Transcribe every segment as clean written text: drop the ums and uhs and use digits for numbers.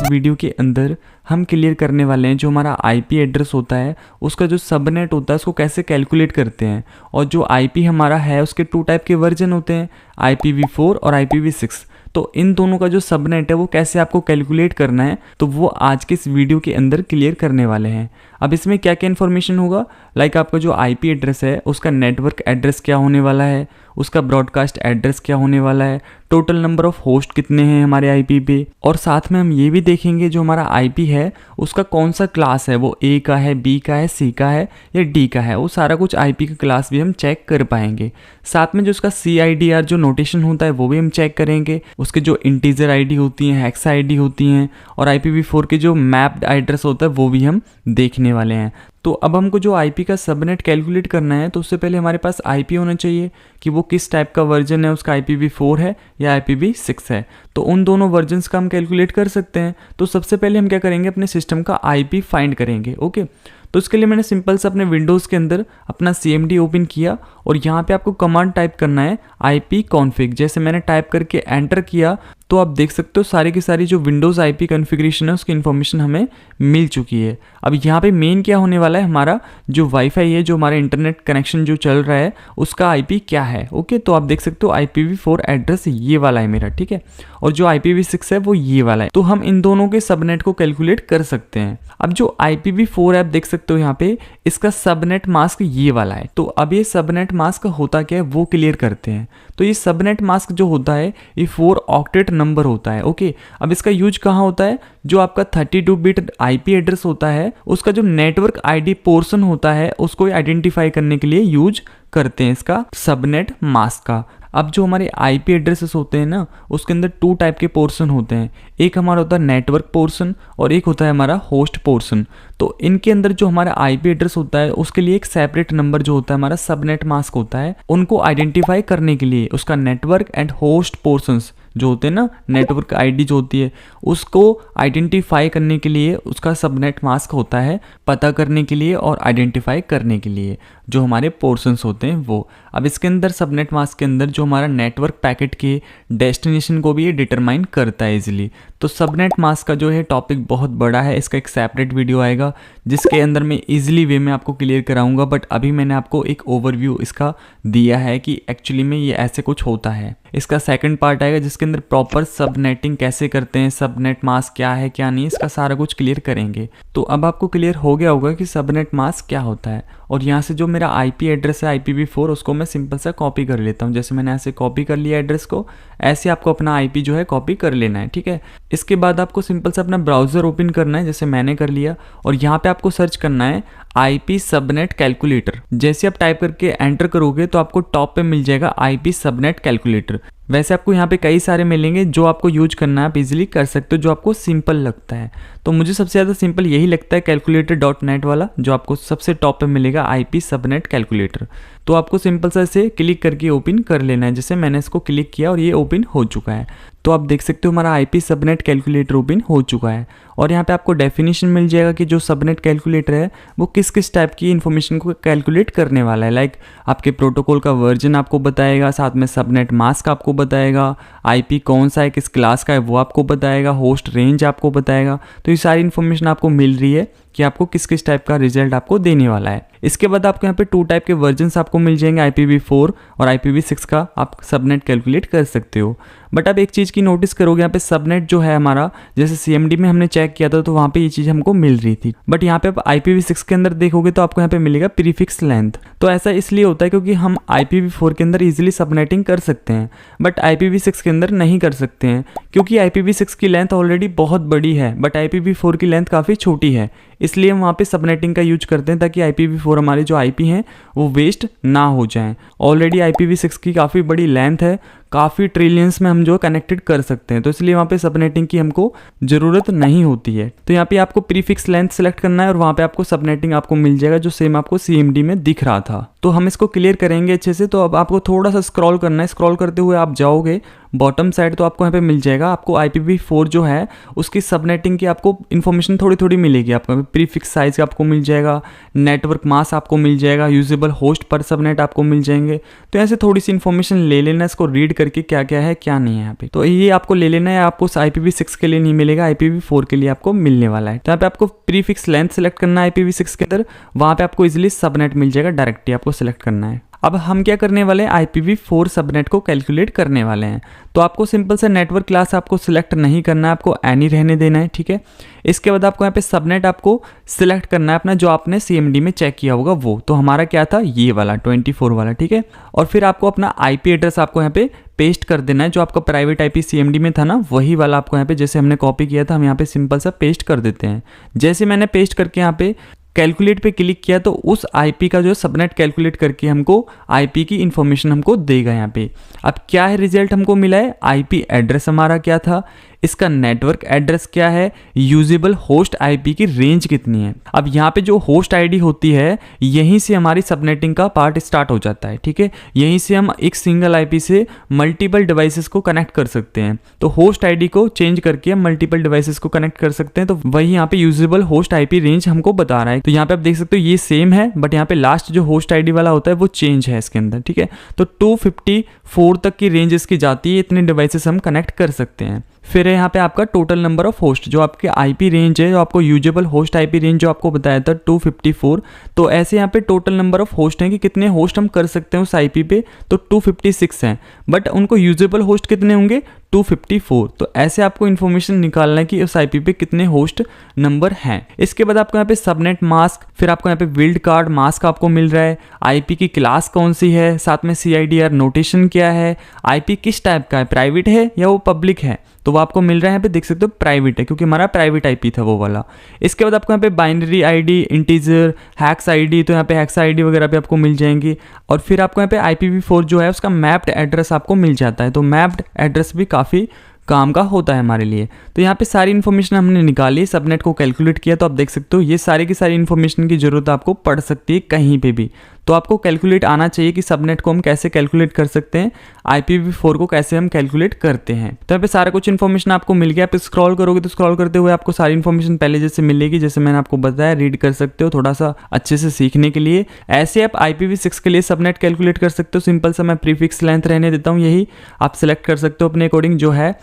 Video के अंदर हम क्लियर करने वाले हैं जो हमारा आईपी एड्रेस होता है उसका जो सबनेट होता है उसको कैसे कैलकुलेट करते हैं। और जो आईपी हमारा है उसके 2 टाइप के वर्जन होते हैं, IPv4 और IPv6। तो इन दोनों का जो सबनेट है वो कैसे आपको कैलकुलेट करना है तो वो आज के इस वीडियो के अंदर क्लियर करने वाले हैं। अब इसमें क्या क्या इन्फॉर्मेशन होगा, लाइक आपका जो आईपी एड्रेस है उसका नेटवर्क एड्रेस क्या होने वाला है, उसका ब्रॉडकास्ट एड्रेस क्या होने वाला है, टोटल नंबर ऑफ होस्ट कितने हैं हमारे आईपी पे, और साथ में हम ये भी देखेंगे जो हमारा आईपी है उसका कौन सा क्लास है, वो ए का है, बी का है, सी का है या डी का है। वो सारा कुछ आईपी का क्लास भी हम चेक कर पाएंगे। साथ में जो उसका CIDR जो नोटेशन होता है वो भी हम चेक करेंगे, उसके जो इंटीजर आईडी होती हैं, हेक्सा आईडी होती हैं, और IPv4 के जो मैप्ड एड्रेस होता है वो भी हम देखने वाले हैं। तो अब हमको जो आईपी का सबनेट कैलकुलेट करना है तो उससे पहले हमारे पास आईपी होना चाहिए कि वो किस टाइप का वर्जन है, उसका IPv4 है या IPv6 है। तो उन दोनों वर्जन्स का हम कैलकुलेट कर सकते हैं। तो सबसे पहले हम क्या करेंगे, अपने सिस्टम का आईपी फाइंड करेंगे। ओके, तो इसके लिए मैंने सिंपल से अपने विंडोज़ के अंदर अपना CMD ओपन किया और यहाँ पे आपको कमांड टाइप करना है ipconfig। जैसे मैंने टाइप करके एंटर किया तो आप देख सकते हो सारी की सारी जो विंडोज़ IP कॉन्फ़िगरेशन है उसकी इन्फॉर्मेशन हमें मिल चुकी है। अब यहाँ पे मेन क्या होने वाला है, हमारा जो वाईफाई है, जो हमारा इंटरनेट कनेक्शन जो चल रहा है उसका IP क्या है। ओके, तो आप देख सकते हो IPv4 एड्रेस ये वाला है मेरा, ठीक है, और जो IPv6 है वो ये वाला है। तो हम इन दोनों के सबनेट को कैलकुलेट कर सकते हैं। अब जो IPv4 है आप देख सकते हो यहाँ पे इसका सबनेट मास्क ये वाला है। तो अब ये सबनेट मास्क होता क्या है वो क्लियर करते हैं। तो ये सबनेट मास्क जो होता है ये 4 ऑक्टेट नंबर होता है। ओके, अब इसका यूज कहाँ होता है, जो आपका 32 बिट आईपी एड्रेस होता है उसका जो नेटवर्क आईडी पोर्शन होता है उसको आइडेंटिफाई करने के लिए यूज करते हैं इसका सबनेट मास्क का। अब जो हमारे आईपी एड्रेसेस होते हैं ना उसके अंदर 2 टाइप के पोर्शन होते हैं, एक हमारा होता है नेटवर्क पोर्शन और एक होता है हमारा होस्ट पोर्शन। तो इनके अंदर जो हमारा आईपी एड्रेस होता है उसके लिए एक सेपरेट नंबर जो होता है हमारा सबनेट मास्क होता है, उनको आइडेंटिफाई करने के लिए उसका नेटवर्क एंड होस्ट पोर्शंस जो होते हैं ना, नेटवर्क आईडी जो होती है उसको आइडेंटिफाई करने के लिए उसका सबनेट मास्क होता है, पता करने के लिए और आइडेंटिफाई करने के लिए जो हमारे पोर्शंस होते हैं वो। अब इसके अंदर सबनेट मास्क के अंदर जो हमारा नेटवर्क पैकेट के डेस्टिनेशन को भी ये डिटरमाइन करता है इजीली। तो सबनेट मास्क का जो है टॉपिक बहुत बड़ा है, इसका एक सेपरेट वीडियो आएगा जिसके अंदर मैं इजीली वे में आपको क्लियर कराऊंगा, बट अभी मैंने आपको एक ओवरव्यू इसका दिया है कि एक्चुअली में ये ऐसे कुछ होता है। इसका सेकंड पार्ट आएगा जिसके अंदर प्रॉपर सबनेटिंग कैसे करते हैं, सबनेट मास्क क्या है क्या नहीं, इसका सारा कुछ क्लियर करेंगे। तो अब आपको क्लियर हो गया होगा कि सबनेट मास्क क्या होता है। और यहाँ से जो मेरा आईपी एड्रेस है IPv4 उसको मैं सिंपल सा कॉपी कर लेता हूँ। जैसे मैंने ऐसे कॉपी कर लिया एड्रेस को, ऐसे आपको अपना आईपी जो है कॉपी कर लेना है, ठीक है। इसके बाद आपको सिंपल सा अपना ब्राउज़र ओपन करना है, जैसे मैंने कर लिया, और यहाँ पे आपको सर्च करना है IP सबनेट कैलकुलेटर। जैसे आप टाइप करके एंटर करोगे तो आपको टॉप पे मिल जाएगा IP सबनेट कैलकुलेटर। वैसे आपको यहाँ पे कई सारे मिलेंगे जो आपको यूज करना है, आप इजीली कर सकते हो जो आपको सिंपल लगता है। तो मुझे सबसे ज़्यादा सिंपल यही लगता है calculator.net वाला, जो आपको सबसे टॉप पे मिलेगा IP सबनेट कैलकुलेटर। तो आपको सिंपल सा इसे क्लिक करके ओपन कर लेना है। जैसे मैंने इसको क्लिक किया और ये ओपन हो चुका है। तो आप देख सकते हो हमारा IP सबनेट कैलकुलेटर ओपन हो चुका है। और यहाँ पे आपको डेफिनेशन मिल जाएगा कि जो सबनेट कैलकुलेटर है वो किस किस टाइप की इन्फॉर्मेशन को कैलकुलेट करने वाला है। लाइक आपके प्रोटोकॉल का वर्जन आपको बताएगा, साथ में सबनेट मास्क आपको बताएगा, IP कौन सा है, किस क्लास का है वो आपको बताएगा, होस्ट रेंज आपको बताएगा। तो ये सारी इन्फॉर्मेशन आपको मिल रही है कि आपको किस किस टाइप का रिजल्ट आपको देने वाला है। इसके बाद आपको यहाँ पे 2 टाइप के वर्जन्स आपको मिल जाएंगे, IPv4 और IPv6 का आप सबनेट कैलकुलेट कर सकते हो। बट आप एक चीज़ की नोटिस करोगे, यहाँ पे सबनेट जो है हमारा, जैसे CMD में हमने चेक किया था तो वहाँ पे ये चीज़ हमको मिल रही थी, बट यहाँ पे आप IPv6 के अंदर देखोगे तो आपको यहाँ पे मिलेगा प्रीफिक्स लेंथ। तो ऐसा इसलिए होता है क्योंकि हम IPv4 के अंदर इजीली सबनेटिंग कर सकते हैं बट IPv6 के अंदर नहीं कर सकते हैं, क्योंकि IPv6 की लेंथ ऑलरेडी बहुत बड़ी है बट IPv4 की लेंथ काफ़ी छोटी है। इसलिए हम वहाँ पे सबनेटिंग का यूज करते हैं ताकि IPv4 हमारे जो IP हैं वो वेस्ट ना हो जाएं। ऑलरेडी IPv6 की काफ़ी बड़ी लेंथ है, काफ़ी ट्रिलियंस में हम जो कनेक्टेड कर सकते हैं, तो इसलिए वहाँ पे सबनेटिंग की हमको ज़रूरत नहीं होती है। तो यहाँ पे आपको प्रीफिक्स लेंथ सेलेक्ट करना है और वहाँ पे आपको सबनेटिंग आपको मिल जाएगा जो सेम आपको CMD में दिख रहा था। तो हम इसको क्लियर करेंगे अच्छे से। तो अब आपको थोड़ा सा स्क्रॉल करना है, स्क्रॉल करते हुए आप जाओगे बॉटम साइड तो आपको यहाँ पे मिल जाएगा, आपको IPv4 जो है उसकी सबनेटिंग की आपको इन्फॉर्मेशन थोड़ी थोड़ी मिलेगी। आपको प्रीफिक्स साइज आपको मिल जाएगा, नेटवर्क मास्क आपको मिल जाएगा, यूजेबल होस्ट पर सबनेट आपको मिल जाएंगे। तो ऐसे थोड़ी सी इन्फॉर्मेशन ले लेना, इसको रीड करके क्या क्या है क्या नहीं है यहाँ पे। तो ये आपको ले लेना है, आपको IPv6 के लिए नहीं मिलेगा, IPv4 के लिए आपको मिलने वाला है। तो यहाँ पे आपको प्रीफिक्स लेंथ सेलेक्ट करना है IPv6 के अंदर, वहाँ पे आपको इजिली सबनेट मिल जाएगा, डायरेक्टली आपको सेलेक्ट करना है। अब हम क्या करने वाले हैं, IPv4 सबनेट को कैलकुलेट करने वाले हैं। तो आपको सिंपल सा नेटवर्क क्लास आपको सिलेक्ट नहीं करना है, आपको एनी रहने देना है, ठीक है। इसके बाद आपको यहाँ पे सबनेट आपको सिलेक्ट करना है अपना, जो आपने CMD में चेक किया होगा वो। तो हमारा क्या था, ये वाला 24 वाला, ठीक है। और फिर आपको अपना IP एड्रेस आपको यहाँ पे पेस्ट कर देना है, जो आपका प्राइवेट IP CMD में था ना, वही वाला आपको यहाँ पे जैसे हमने कॉपी किया था, हम यहाँ पे सिंपल सा पेस्ट कर देते हैं। जैसे मैंने पेस्ट करके यहाँ पे कैलकुलेट पे क्लिक किया तो उस IP का जो सबनेट कैलकुलेट करके हमको IP की इंफॉर्मेशन हमको देगा यहाँ पे। अब क्या है रिजल्ट हमको मिला है, IP एड्रेस हमारा क्या था, इसका नेटवर्क एड्रेस क्या है, यूजेबल होस्ट IP की रेंज कितनी है। अब यहाँ पे जो होस्ट ID होती है, यहीं से हमारी सबनेटिंग का पार्ट स्टार्ट हो जाता है, ठीक है। यहीं से हम एक सिंगल IP से मल्टीपल डिवाइसेस को कनेक्ट कर सकते हैं। तो होस्ट ID को चेंज करके हम मल्टीपल डिवाइसेस को कनेक्ट कर सकते हैं। तो वही यहाँ पे यूजेबल होस्ट IP रेंज हमको बता रहा है। तो यहाँ पे आप देख सकते हो ये सेम है, बट यहाँ पे लास्ट जो होस्ट ID वाला होता है वो चेंज है इसके अंदर, ठीक है। तो 254 तक की रेंज इसकी जाती है, इतने डिवाइसेस हम कनेक्ट कर सकते हैं। फिर है यहाँ पे आपका टोटल नंबर ऑफ होस्ट, जो आपके IP रेंज है, जो आपको यूजेबल होस्ट IP रेंज जो आपको बताया था 254। तो ऐसे यहाँ पे टोटल नंबर ऑफ होस्ट हैं कि कितने होस्ट हम कर सकते हैं उस IP पे, तो 256 हैं, बट उनको यूजेबल होस्ट कितने होंगे, 254। तो ऐसे आपको इन्फॉर्मेशन निकालना है कि उस IP पे कितने होस्ट नंबर हैं। इसके बाद आपको यहाँ पे सबनेट मास्क, फिर आपको यहाँ पे विल्ड कार्ड मास्क आपको मिल रहा है, IP की क्लास कौन सी है, साथ में CIDR नोटेशन क्या है, IP किस टाइप का है, प्राइवेट है या वो पब्लिक है। तो वो आपको मिल रहा है यहाँ पे देख सकते हो प्राइवेट है, क्योंकि हमारा प्राइवेट IP था वो वाला। इसके बाद आपको यहाँ पे binary ID, integer, hacks ID, तो यहाँ पे हैक्स ID वगैरह भी आपको मिल जाएंगी। और फिर आपको यहाँ पे IPv4 जो है उसका मैप्ड एड्रेस आपको मिल जाता है। तो मैप्ड एड्रेस भी काफ़ी काम का होता है हमारे लिए। तो यहाँ पे सारी इन्फॉर्मेशन हमने निकाली, सबनेट को कैलकुलेट किया। तो आप देख सकते हो ये सारी की सारी इन्फॉर्मेशन की जरूरत आपको पड़ सकती है कहीं पे भी। तो आपको कैलकुलेट आना चाहिए कि सबनेट को हम कैसे कैलकुलेट कर सकते हैं, IPv4 को कैसे हम कैलकुलेट करते हैं। तो यहाँ पे सारा कुछ इन्फॉर्मेशन आपको मिल गया। आप स्क्रॉल करोगे तो स्क्रॉल करते हुए आपको सारी इन्फॉर्मेशन पहले जैसे मिलेगी, जैसे मैंने आपको बताया, रीड कर सकते हो थोड़ा सा अच्छे से सीखने के लिए। ऐसे आप IPv6 के लिए सबनेट कैलकुलेट कर सकते हो। सिंपल सा मैं प्रीफिक्स लेंथ रहने देता हूँ, यही आप सिलेक्ट कर सकते हो अपने अकॉर्डिंग। जो है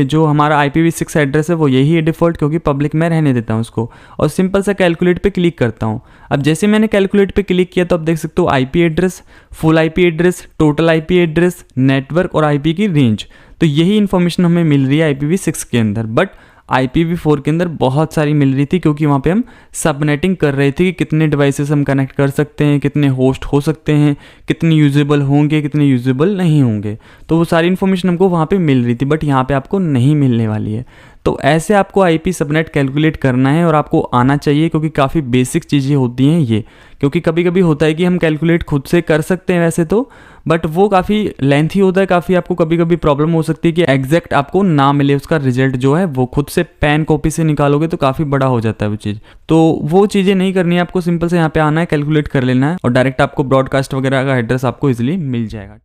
जो हमारा IPv6 एड्रेस है वो यही है डिफॉल्ट, क्योंकि पब्लिक में रहने देता हूँ उसको। और सिंपल सा कैलकुलेट पे क्लिक करता हूँ। अब जैसे मैंने कैलकुलेट पे क्लिक किया तो आप देख सकते हो IP address, full IP address, total IP address, network और IP की रेंज। तो यही इन्फॉर्मेशन हमें मिल रही है IPv6 के अंदर, बट IPv4 के अंदर बहुत सारी मिल रही थी, क्योंकि वहाँ पे हम सबनेटिंग कर रहे थे कि कितने डिवाइसेस हम कनेक्ट कर सकते हैं, कितने होस्ट हो सकते हैं, कितने यूजेबल होंगे, कितने यूजेबल नहीं होंगे। तो वो सारी इन्फॉर्मेशन हमको वहाँ पे मिल रही थी, बट यहाँ पे आपको नहीं मिलने वाली है। तो ऐसे आपको IP सबनेट कैलकुलेट करना है और आपको आना चाहिए, क्योंकि काफ़ी बेसिक चीज़ें होती हैं ये। क्योंकि कभी कभी होता है कि हम कैलकुलेट खुद से कर सकते हैं वैसे तो, बट वो काफ़ी लेंथी होता है, काफ़ी आपको कभी कभी प्रॉब्लम हो सकती है कि एग्जैक्ट आपको ना मिले उसका रिजल्ट जो है वो खुद से पेन कॉपी से निकालोगे तो काफ़ी बड़ा हो जाता है वो चीज़। तो वो चीज़ें नहीं करनी है आपको, सिंपल से यहाँ पे आना है, कैलकुलेट कर लेना है और डायरेक्ट आपको ब्रॉडकास्ट वगैरह का एड्रेस आपको ईजिली मिल जाएगा।